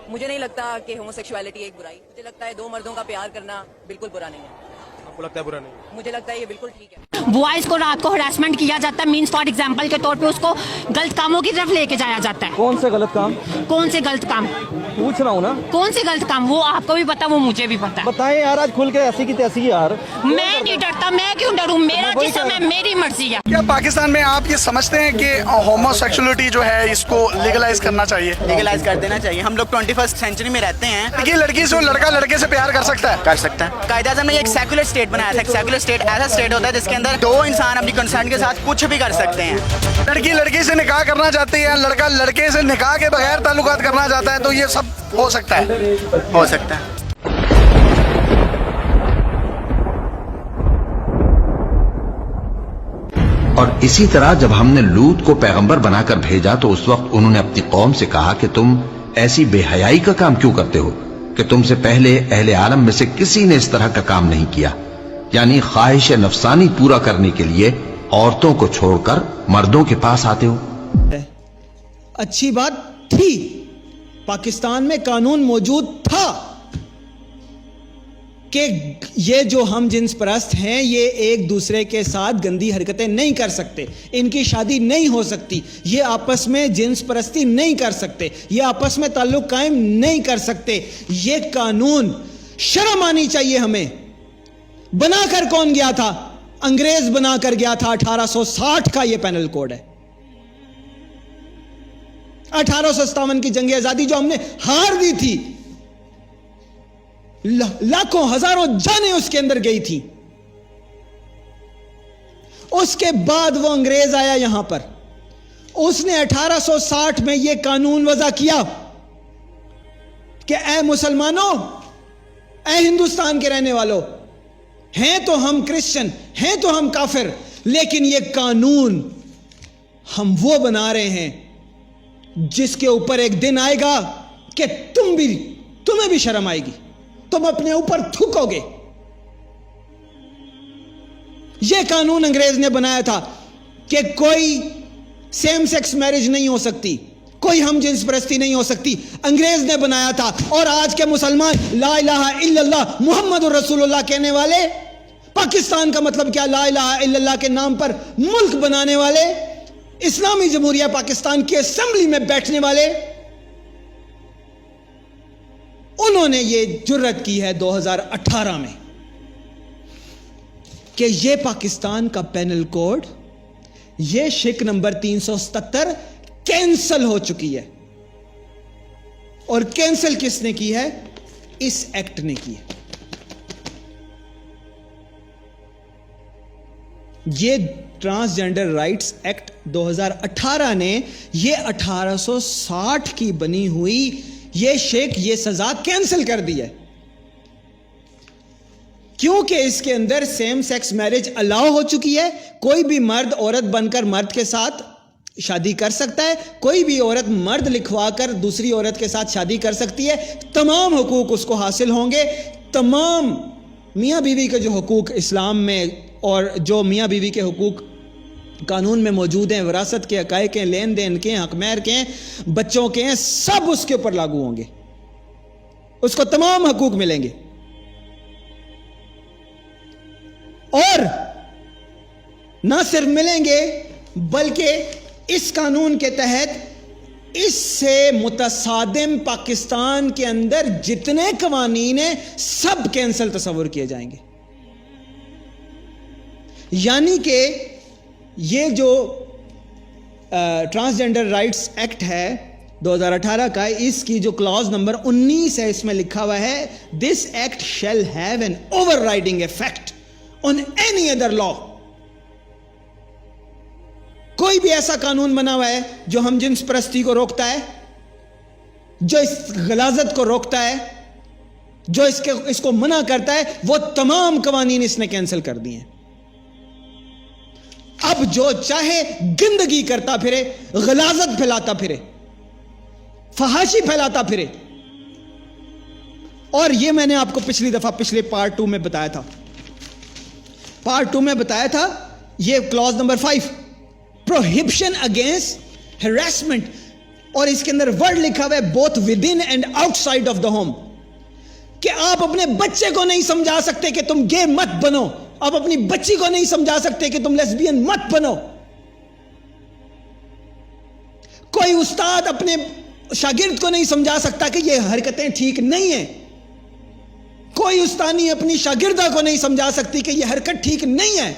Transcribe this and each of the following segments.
مجھے نہیں لگتا کہ ہوموسیکشوالٹی ایک برائی، مجھے لگتا ہے دو مردوں کا پیار کرنا بالکل برا نہیں ہے. آپ کو لگتا ہے برا نہیں؟ مجھے لگتا ہے یہ بالکل ٹھیک ہے. بوائز کو رات کو ہراسمنٹ کیا جاتا ہے، مینس فار ایگزامپل کے طور پہ اس کو غلط کاموں کی طرف لے کے جایا جاتا ہے. کون سے غلط کام؟ کون سے غلط کام؟ پوچھ رہا ہوں نا. کون سے غلط کام؟ وہ آپ کو بھی پتا، وہ مجھے بھی پتا. بتائیں یار، آج کھل کے ایسی کی تیسی یار. میں نہیں ڈرتا، میں کیوں ڈروں؟ میرا جسم ہے، میری مرضی ہے. کیا پاکستان میں آپ یہ سمجھتے ہیں کہ ہومو سیکشولیٹی جو ہے اس کو لیگلائز کرنا چاہیے؟ لیگلائز کر دینا چاہیے. ہم لوگ 21 سینچری میں رہتے ہیں. یہ لڑکی سے لڑکا لڑکے سے پیار کر سکتا ہے؟ کر سکتا ہے. قائد اعظم نے ایک سیکولر اسٹیٹ بنایا تھا. ایک سیکولر اسٹیٹ ایسا اسٹیٹ ہوتا ہے جس کے اندر دو انسان اپنی کنسرن کے ساتھ کچھ بھی کر سکتے ہیں. لڑکی لڑکی سے نکاح کرنا چاہتی ہے، لڑکا لڑکے سے نکاح کے بغیر تعلقات کرنا چاہتا ہے، تو یہ سب ہو سکتا ہے. ہو سکتا ہے. اور اسی طرح جب ہم نے لوط کو پیغمبر بنا کر بھیجا تو اس وقت انہوں نے اپنی قوم سے کہا کہ تم ایسی بے حیائی کا کام کیوں کرتے ہو کہ تم سے پہلے اہل عالم میں سے کسی نے اس طرح کا کام نہیں کیا، یعنی خواہش نفسانی پورا کرنے کے لیے عورتوں کو چھوڑ کر مردوں کے پاس آتے ہو. اچھی بات تھی، پاکستان میں قانون موجود تھا کہ یہ جو ہم جنس پرست ہیں یہ ایک دوسرے کے ساتھ گندی حرکتیں نہیں کر سکتے، ان کی شادی نہیں ہو سکتی، یہ آپس میں جنس پرستی نہیں کر سکتے، یہ آپس میں تعلق قائم نہیں کر سکتے. یہ قانون شرم آنی چاہیے ہمیں. بنا کر کون گیا تھا؟ انگریز بنا کر گیا تھا. 1860 کا یہ پینل کوڈ ہے. 1857 کی جنگ آزادی جو ہم نے ہار دی تھی، لاکھوں ہزاروں جانیں اس کے اندر گئی تھی. اس کے بعد وہ انگریز آیا یہاں پر، اس نے 1860 میں یہ قانون وضع کیا کہ اے مسلمانوں، اے ہندوستان کے رہنے والوں، ہیں تو ہم کرسچن، ہیں تو ہم کافر، لیکن یہ قانون ہم وہ بنا رہے ہیں جس کے اوپر ایک دن آئے گا کہ تمہیں بھی شرم آئے گی، تم اپنے اوپر تھوکو گے. یہ قانون انگریز نے بنایا تھا کہ کوئی سیم سیکس میرج نہیں ہو سکتی، کوئی ہم جنس پرستی نہیں ہو سکتی. انگریز نے بنایا تھا. اور آج کے مسلمان لا الہ الا اللہ محمد رسول اللہ کہنے والے، پاکستان کا مطلب کیا؟ لا الہ الا اللہ کے نام پر ملک بنانے والے، اسلامی جمہوریہ پاکستان کی اسمبلی میں بیٹھنے والے، انہوں نے یہ جرت کی ہے 2018 میں کہ یہ پاکستان کا پینل کوڈ، یہ شک نمبر 377 کینسل ہو چکی ہے. اور کینسل کس نے کی ہے؟ اس ایکٹ نے کی ہے. یہ ٹرانسجینڈر رائٹس ایکٹ 2018 نے یہ 1860 کی بنی ہوئی یہ شک، یہ سزا کینسل کر دی ہے، کیونکہ اس کے اندر سیم سیکس میرج الاؤ ہو چکی ہے. کوئی بھی مرد عورت بن کر مرد کے ساتھ شادی کر سکتا ہے، کوئی بھی عورت مرد لکھوا کر دوسری عورت کے ساتھ شادی کر سکتی ہے. تمام حقوق اس کو حاصل ہوں گے. تمام میاں بیوی کے جو حقوق اسلام میں اور جو میاں بیوی کے حقوق قانون میں موجود ہیں، وراثت کے، حقائق کے، لین دین کے، حق مہر کے، بچوں کے، سب اس کے اوپر لاگو ہوں گے. اس کو تمام حقوق ملیں گے. اور نہ صرف ملیں گے بلکہ اس قانون کے تحت اس سے متصادم پاکستان کے اندر جتنے قوانین ہیں سب کینسل تصور کیے جائیں گے. یعنی کہ یہ جو ٹرانسجینڈر رائٹس ایکٹ ہے 2018 کا، اس کی جو کلاز نمبر 19 ہے، اس میں لکھا ہوا ہے this act shall have an overriding effect on any other law. کوئی بھی ایسا قانون بنا ہوا ہے جو ہم جنس پرستی کو روکتا ہے، جو اس غلاظت کو روکتا ہے، جو اس کو منع کرتا ہے، وہ تمام قوانین اس نے کینسل کر دیے ہیں. اب جو چاہے گندگی کرتا پھرے، غلاظت پھیلاتا پھرے، فحاشی پھیلاتا پھرے. اور یہ میں نے آپ کو پچھلی دفعہ پچھلے پارٹ 2 میں بتایا تھا. پارٹ 2 میں بتایا تھا یہ کلاز نمبر 5 پروہیبشن اگینسٹ ہراسمنٹ اور اس کے اندر ورڈ لکھا ہوا ہے both within and outside of the home, کہ آپ اپنے بچے کو نہیں سمجھا سکتے کہ تم گے مت بنو, آپ اپنی بچی کو نہیں سمجھا سکتے کہ تم لیسبین مت بنو. کوئی استاد اپنے شاگرد کو نہیں سمجھا سکتا کہ یہ حرکتیں ٹھیک نہیں ہیں. کوئی استانی اپنی شاگردہ کو نہیں سمجھا سکتی کہ یہ حرکت ٹھیک نہیں ہے.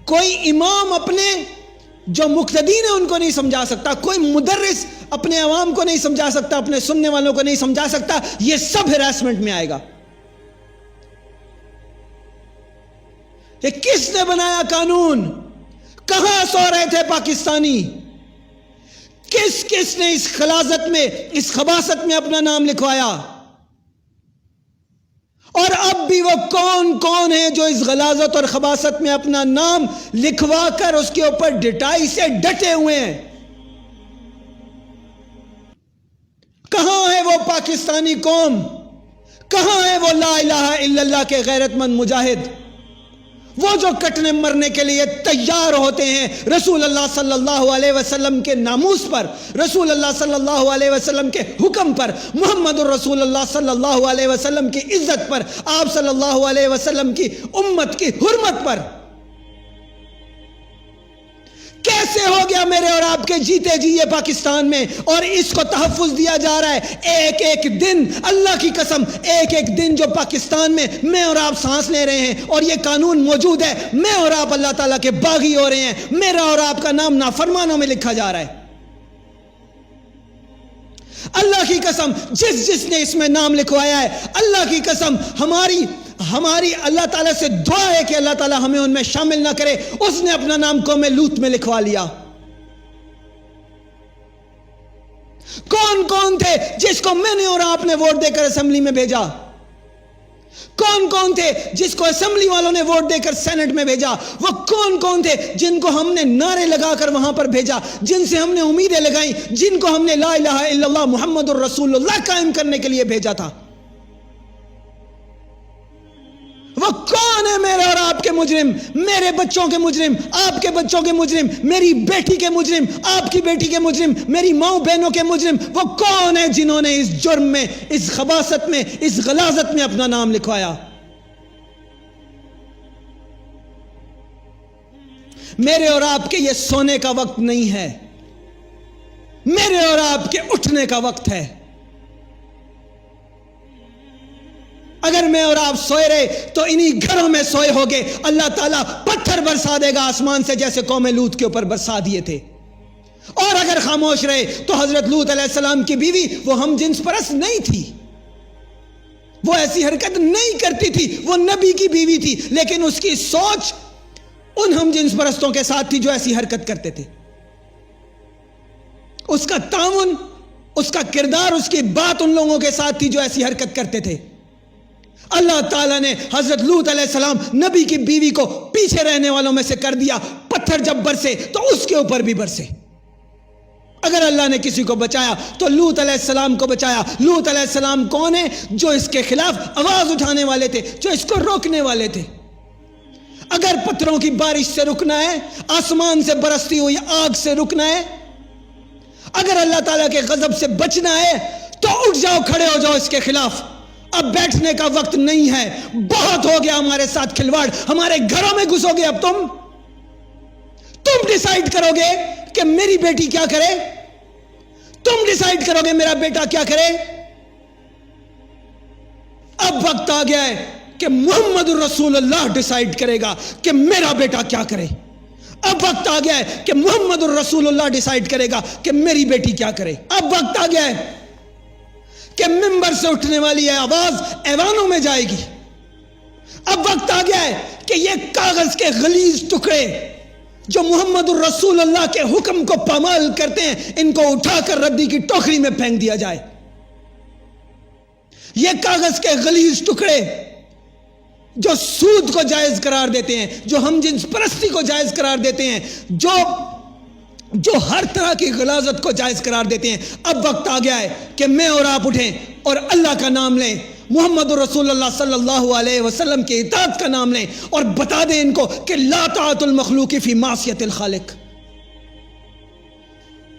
کوئی امام اپنے جو مقتدین ہیں ان کو نہیں سمجھا سکتا. کوئی مدرس اپنے عوام کو نہیں سمجھا سکتا, اپنے سننے والوں کو نہیں سمجھا سکتا. یہ سب ہراسمنٹ میں آئے گا. یہ کس نے بنایا قانون؟ کہاں سو رہے تھے پاکستانی؟ کس نے اس خلاصت میں, اس خباثت میں اپنا نام لکھوایا؟ اور اب بھی وہ کون ہیں جو اس غلاظت اور خباثت میں اپنا نام لکھوا کر اس کے اوپر ڈٹائی سے ڈٹے ہوئے ہیں؟ کہاں ہے وہ پاکستانی قوم؟ کہاں ہے وہ لا الہ الا اللہ کے غیرت مند مجاہد؟ وہ جو کٹنے مرنے کے لیے تیار ہوتے ہیں رسول اللہ صلی اللہ علیہ وسلم کے ناموس پر, رسول اللہ صلی اللہ علیہ وسلم کے حکم پر, محمد الرسول اللہ صلی اللہ علیہ وسلم کی عزت پر, آپ صلی اللہ علیہ وسلم کی امت کی حرمت پر. کیسے ہو گیا میرے اور آپ کے جیتے جی یہ پاکستان میں, اور اس کو تحفظ دیا جا رہا ہے ایک ایک دن. اللہ کی قسم, ایک ایک دن جو پاکستان میں اور آپ سانس لے رہے ہیں اور یہ قانون موجود ہے, میں اور آپ اللہ تعالیٰ کے باغی ہو رہے ہیں, میرا اور آپ کا نام نافرمانوں میں لکھا جا رہا ہے. اللہ کی قسم, جس نے اس میں نام لکھوایا ہے, اللہ کی قسم ہماری اللہ تعالیٰ سے دعا ہے کہ اللہ تعالیٰ ہمیں ان میں شامل نہ کرے. اس نے اپنا نام قوم لوط میں لکھوا لیا. کون تھے جس کو میں نے اور آپ نے ووٹ دے کر اسمبلی میں بھیجا؟ کون تھے جس کو اسمبلی والوں نے ووٹ دے کر سینٹ میں بھیجا؟ وہ کون تھے جن کو ہم نے نعرے لگا کر وہاں پر بھیجا, جن سے ہم نے امیدیں لگائیں, جن کو ہم نے لا الہ الا اللہ محمد الرسول اللہ قائم کرنے کے لیے بھیجا تھا؟ وہ کون ہے میرے اور آپ کے مجرم, میرے بچوں کے مجرم, آپ کے بچوں کے مجرم, میری بیٹی کے مجرم, آپ کی بیٹی کے مجرم, میری ماں بہنوں کے مجرم؟ وہ کون ہے جنہوں نے اس جرم میں, اس خباثت میں, اس غلاظت میں اپنا نام لکھوایا؟ میرے اور آپ کے یہ سونے کا وقت نہیں ہے, میرے اور آپ کے اٹھنے کا وقت ہے. اگر میں اور آپ سوئے رہے تو انہی گھروں میں سوئے ہوگے. اللہ تعالیٰ پتھر برسا دے گا آسمان سے, جیسے قوم لوط کے اوپر برسا دیے تھے. اور اگر خاموش رہے تو حضرت لوط علیہ السلام کی بیوی وہ ہم جنس پرست نہیں تھی, وہ ایسی حرکت نہیں کرتی تھی, وہ نبی کی بیوی تھی, لیکن اس کی سوچ ان ہم جنس پرستوں کے ساتھ تھی جو ایسی حرکت کرتے تھے. اس کا تعاون, اس کا کردار, اس کی بات ان لوگوں کے ساتھ تھی جو ایسی حرکت کرتے تھے. اللہ تعالیٰ نے حضرت لوط علیہ السلام نبی کی بیوی کو پیچھے رہنے والوں میں سے کر دیا. پتھر جب برسے تو اس کے اوپر بھی برسے. اگر اللہ نے کسی کو بچایا تو لوط علیہ السلام کو بچایا. لوط علیہ السلام کون ہے؟ جو اس کے خلاف آواز اٹھانے والے تھے, جو اس کو روکنے والے تھے. اگر پتھروں کی بارش سے رکنا ہے, آسمان سے برستی ہوئی آگ سے رکنا ہے, اگر اللہ تعالیٰ کے غضب سے بچنا ہے تو اٹھ جاؤ, کھڑے ہو جاؤ اس کے خلاف. اب بیٹھنے کا وقت نہیں ہے. بہت ہو گیا ہمارے ساتھ کھلواڑ, ہمارے گھروں میں گھسو گے. اب تم ڈیسائیڈ کرو گے کہ میری بیٹی کیا کرے, تم ڈیسائیڈ کرو گے میرا بیٹا کیا کرے. اب وقت آ گیا ہے کہ محمد الرسول اللہ ڈیسائیڈ کرے گا کہ میرا بیٹا کیا کرے. اب وقت آ گیا ہے کہ محمد الرسول اللہ ڈیسائیڈ کرے گا کہ میری بیٹی کیا کرے. اب وقت آ گیا ہے کہ ممبر سے اٹھنے والی آواز ایوانوں میں جائے گی. اب وقت آ گیا ہے کہ یہ کاغذ کے غلیظ ٹکڑے جو محمد الرسول اللہ کے حکم کو پامال کرتے ہیں, ان کو اٹھا کر ردی کی ٹوکری میں پھینک دیا جائے. یہ کاغذ کے غلیظ ٹکڑے جو سود کو جائز قرار دیتے ہیں, جو ہم جنس پرستی کو جائز قرار دیتے ہیں, جو ہر طرح کی غلاظت کو جائز قرار دیتے ہیں, اب وقت آ گیا ہے کہ میں اور آپ اٹھیں اور اللہ کا نام لیں, محمد رسول اللہ صلی اللہ علیہ وسلم کی اطاعت کا نام لیں, اور بتا دیں ان کو کہ لا طاعت المخلوق فی معصیت الخالق.